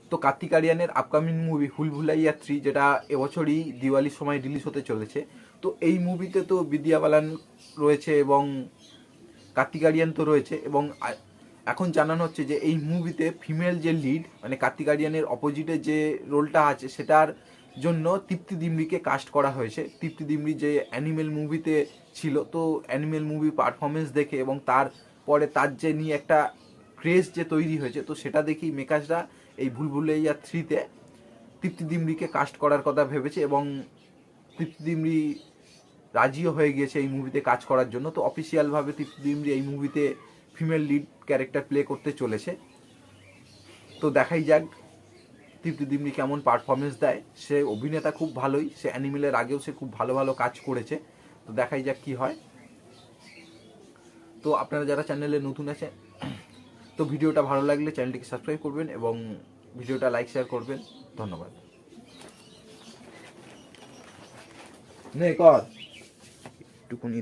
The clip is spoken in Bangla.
তো কার্তিক আরিয়ানের আপকামিং মুভি ভুলভুলাইয়া 3, যেটা এবছরই দিওয়ালির সময় রিলিজ হতে চলেছে। তো এই মুভিতে তো বিদ্যা বালান রয়েছে এবং কার্তিক আরিয়ান তো রয়েছে, এবং এখন জানানো হচ্ছে যে এই মুভিতে ফিমেল যে লিড, মানে কার্তিক আরিয়ানের অপোজিটে যে রোলটা আছে সেটার জন্য তৃপ্তি ডিমরিকে কাস্ট করা হয়েছে। তৃপ্তি ডিমরি যে অ্যানিমেল মুভিতে ছিল, তো অ্যানিমেল মুভি পারফরমেন্স দেখে এবং তারপরে তার যে নিয়ে একটা ক্রেজ যে তৈরি হয়েছে, তো সেটা দেখেই মেকার্সরা এই ভুলভুলাইয়া 3-তে তৃপ্তি ডিমরিকে কাস্ট করার কথা ভেবেছে, এবং তৃপ্তি ডিমরি রাজিও হয়ে গিয়েছে এই মুভিতে কাজ করার জন্য। তো অফিসিয়ালভাবে তৃপ্তি ডিমরি এই মুভিতে ফিমেল লিড ক্যারেক্টার প্লে করতে চলেছে। তো দেখাই যাক তৃপ্তি ডিমরি কেমন পারফরমেন্স দেয়। সে অভিনেতা খুব ভালোই, সে অ্যানিমেলের আগেও সে খুব ভালো ভালো কাজ করেছে। তো দেখাই যাক কি হয়। তো আপনারা যারা চ্যানেলে নতুন আছেন, তো ভিডিওটা ভালো লাগলে চ্যানেলটিকে সাবস্ক্রাইব করবেন এবং ভিডিওটা লাইক শেয়ার করবেন। ধন্যবাদ। নে কর একটুকুনি